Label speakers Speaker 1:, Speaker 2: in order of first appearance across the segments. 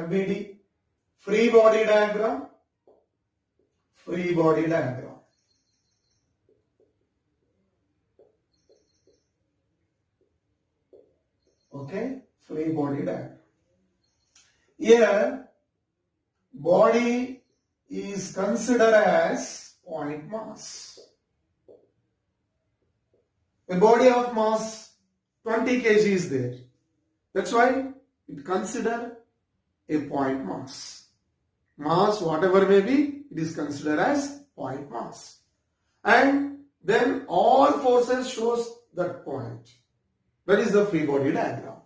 Speaker 1: FBD, free body diagram, free body diagram. Okay, free body diagram. Here, body is considered as point mass. A body of mass 20 kg is there. That's why it consider a point mass. Mass, whatever may be, it is considered as point mass. And then all forces shows that point. That is the free body diagram.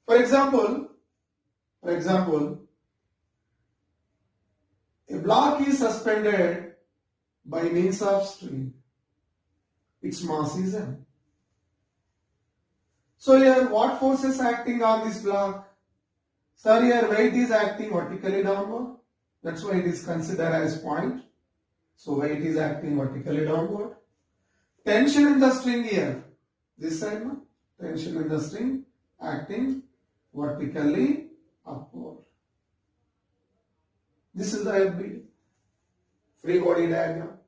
Speaker 1: For example, a block is suspended by means of string. Its mass is m. So here, what force is acting on this block? Sir, here weight is acting vertically downward. That's why it is considered as point. So weight is acting vertically downward. Tension in the string here. This side, no? Tension in the string acting vertically upward. This is the FBD, free body diagram.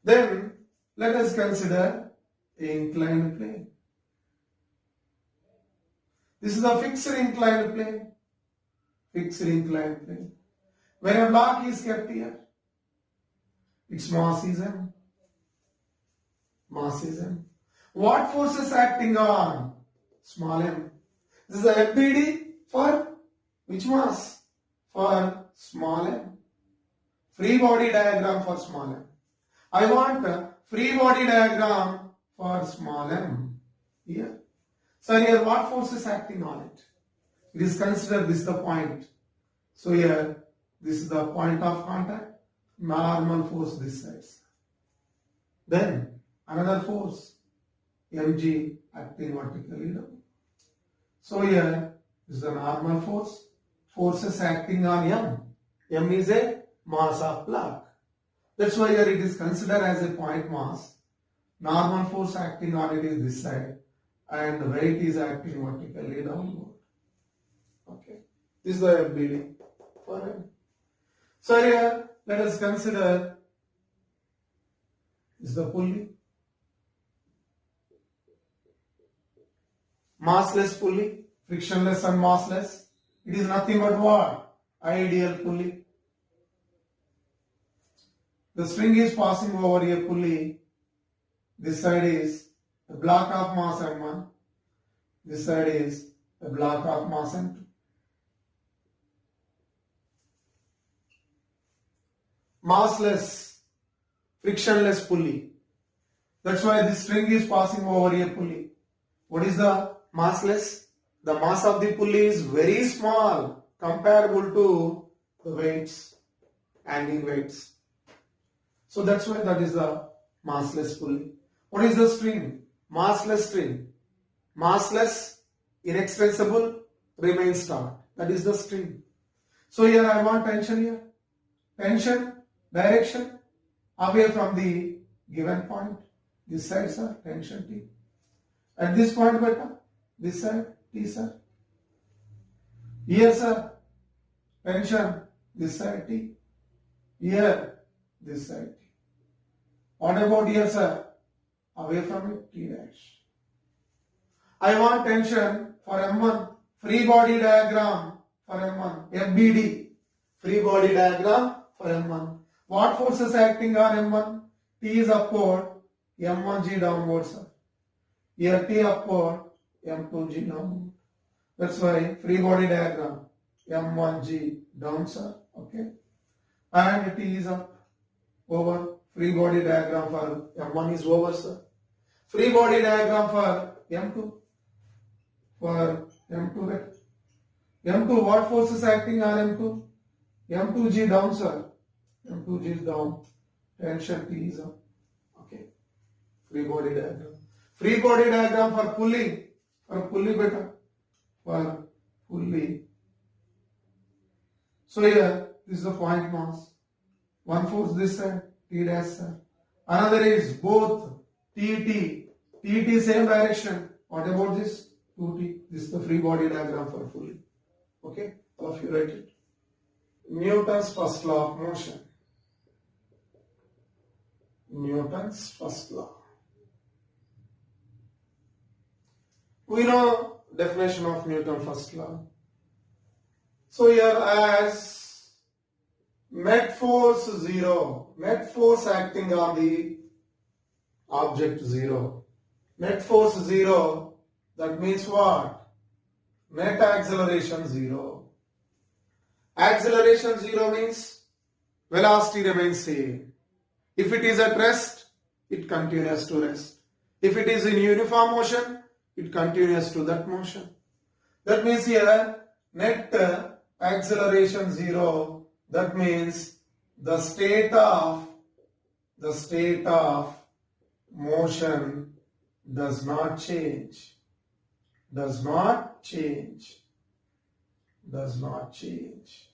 Speaker 1: Then let us consider inclined plane. This is a fixed inclined plane. Fixed inclined plane. When a block is kept here, its mass is m. Mass is m. What force is acting on? Small m. This is a FBD for which mass? For small m. Free body diagram for small m. I want a free body diagram for small m. Here. So here what force is acting on it? It is considered this is the point. So here this is the point of contact. Normal force this side. Then another force mg acting vertically down. So here this is the normal force. Forces acting on m. M is a mass of block. That's why here it is considered as a point mass. Normal force acting on it is this side. And the weight is acting vertically downward. Okay. This is the FBD for m. So here let us consider this is the pulley. Massless pulley, frictionless and massless. It is nothing but what? Ideal pulley. The string is passing over a pulley. This side is a block of mass m1. This side is a block of mass m2. Massless, frictionless pulley. That's why this string is passing over a pulley. What is the massless? The mass of the pulley is very small comparable to the weights, hanging weights. So that's why that is the massless pulley. What is the string? Massless string. Massless, inextensible, remains taut. That is the string. So here I want tension here. Tension, direction, away from the given point. This side, sir, tension T. At this point, beta, this side, T, sir. Here, sir, tension, this side, T. Here, this side, T. What about here, sir? Away from it, T dash. I want tension for M1, free body diagram for M1, FBD, free body diagram for M1. What forces acting on M1? T is upward, M1G downward, sir. Here T upward, M2G downward. That's why free body diagram, M1G down, sir. Okay. And T is up, over. Free body diagram for M1 is over, sir. Free body diagram for M2. For M2 vector. M2, what force is acting on M2? M2G down, sir. M2G is down. Tension T is up. Okay. Free body diagram. Free body diagram for pulley. For pulley beta. For pulley. So here, this is the point mass. One force this side, T dash, sir. Another is both TT. TT same direction. What about this? 2T. This is the free body diagram for pulley. Okay, all of you write it. Newton's first law of motion. Newton's first law. We know definition of Newton's first law. So here as net force 0, net force acting on the object 0. Net force 0, that means what? Net acceleration 0. Acceleration 0 means velocity remains same. If it is at rest, it continues to rest. If it is in uniform motion, it continues to that motion. That means here net acceleration 0, that means the state of motion does not change. Does not change. Does not change.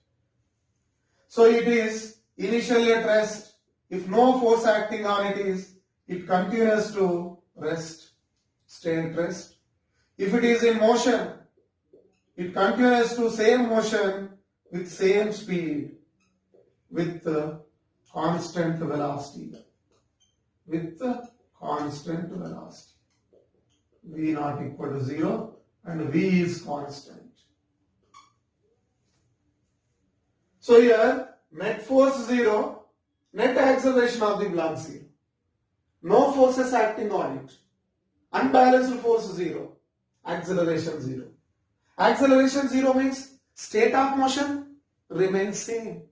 Speaker 1: So it is initially at rest. If no force acting on it is, it continues to rest, stay at rest. If it is in motion, it continues to same motion with same speed, with constant velocity. With constant velocity. V not equal to 0 and V is constant. So here net force 0, net acceleration of the block 0. No forces acting on it. Unbalanced force 0, acceleration 0. Acceleration 0 means state of motion remains same,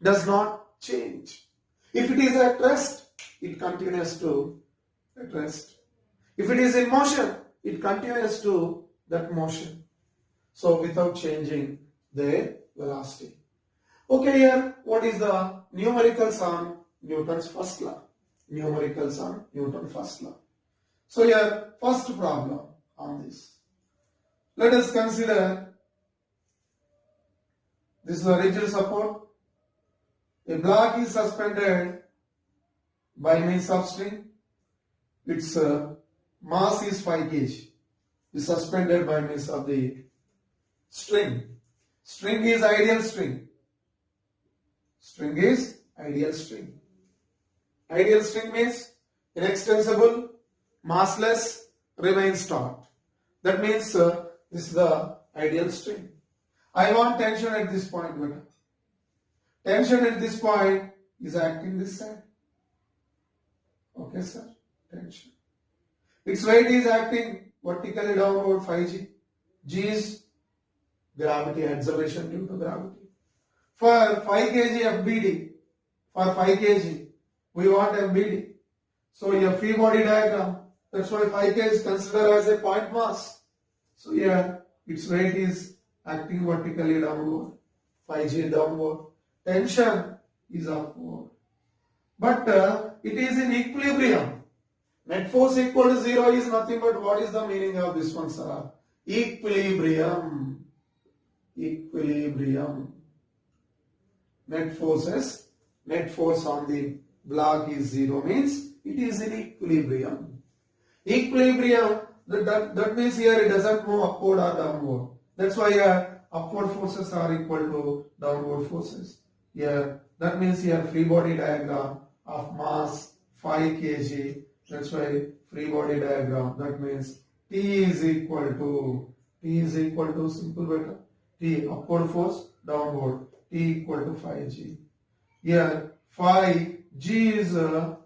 Speaker 1: does not change. If it is at rest, it continues to at rest. If it is in motion, it continues to that motion. So without changing the velocity. Okay, here what is the numericals on Newton's first law? Numericals on Newton's first law. So here first problem on this. Let us consider this is a rigid support. A block is suspended by means of string. Its mass is 5 kg. Is suspended by means of the string. String is ideal string. String is ideal string. Ideal string means inextensible, massless, remains taut. That means this is the ideal string. I want tension at this point, beta. Tension at this point is acting this side. Okay, sir. Tension. Its weight is acting vertically downward 5g. G is gravity, acceleration due to gravity. For 5 kg FBD, for 5 kg, we want FBD. So your free body diagram, that's why 5 kg is considered as a point mass. So here, its weight is acting vertically downward, 5g downward. Tension is upward. But it is in equilibrium. Net force equal to 0 is nothing but what is the meaning of this one, sir? Equilibrium. Equilibrium. Net force on the block is 0 means it is in equilibrium. Equilibrium, that means here it doesn't move upward or downward. That's why here upward forces are equal to downward forces. Here, that means here free body diagram of mass 5 kg. That's why free body diagram. That means T is equal to simple beta. T upward force, downward. T equal to 5g. Here 5g is 10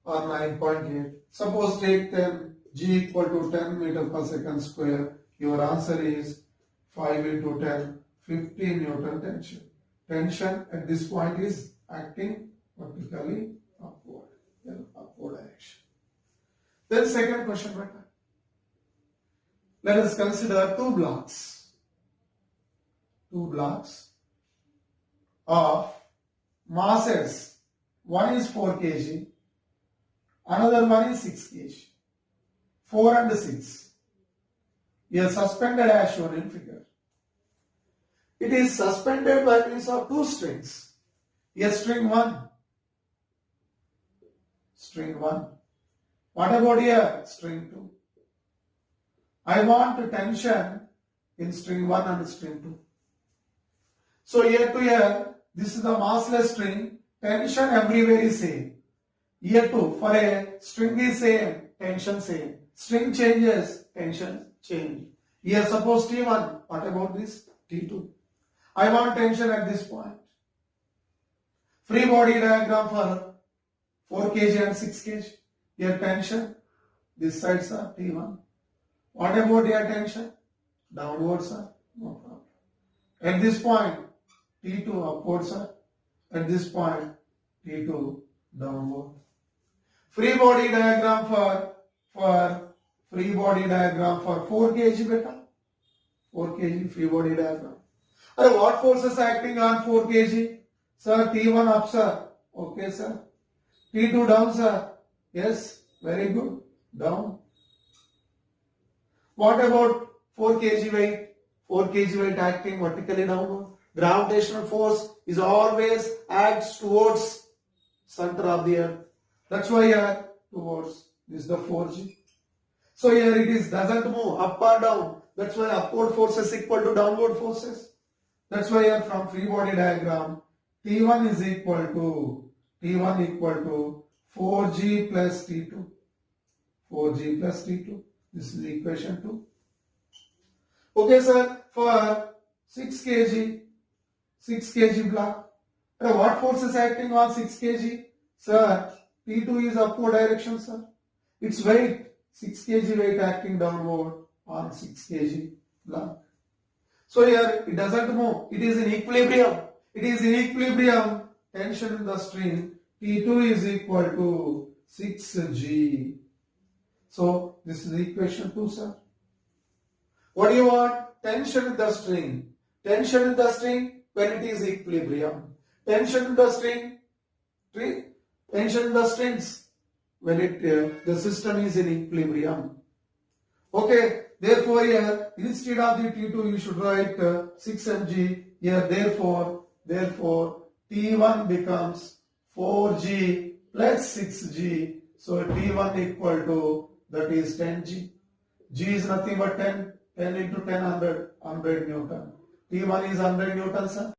Speaker 1: or 9.8. Suppose take 10, g equal to 10 meter per second square. Your answer is 5 into 10, 15 Newton tension. Tension at this point is acting vertically upward, in upward direction. Then second question, better. Let us consider two blocks. Two blocks of masses. One is 4 kg, another one is 6 kg. 4 and 6. We are suspended as shown in figure. It is suspended by means of two strings. Here string 1. String 1. What about here? String 2. I want tension in string 1 and string 2. So here to here, this is the massless string. Tension everywhere is same. Here too, for a string is same, tension same. String changes, tension change. Here suppose T1, what about this? T2. I want tension at this point. Free body diagram for 4 kg and 6 kg. Here tension, this sides are T1. What about here tension? Downwards are, no problem. At this point, T2 upwards are. At this point, T2 downward. Free body diagram for 4 kg beta. 4 kg free body diagram. What forces acting on 4 kg? Sir, T1 up, sir. Okay, sir. T2 down, sir. Yes, very good. Down. What about 4 kg weight? 4 kg weight acting vertically downward. Gravitational force is always acts towards center of the earth. That's why here towards this is the 4G. So here it is doesn't move up or down. That's why upward forces equal to downward forces. That's why here from free body diagram T1 is equal to 4G plus T2. 4G plus T2. This is equation 2. Okay, sir. For 6 kg block. What force is acting on 6 kg? Sir, T2 is upward direction, sir. Its weight, 6 kg weight acting downward on 6 kg block. So here it doesn't move. It is in equilibrium. It is in equilibrium. Tension in the string T2 is equal to 6G. So this is equation 2, sir. What do you want? Tension in the string. Tension in the string when it is equilibrium. Tension in the string. Tension in the strings when the system is in equilibrium. Okay. Therefore here instead of the T2 you should write 6 mg. Here therefore T1 becomes 4G plus 6G. So T1 equal to that is 10G. G is nothing but 10 into 10 100 Newton. T1 is 100 Newton, sir.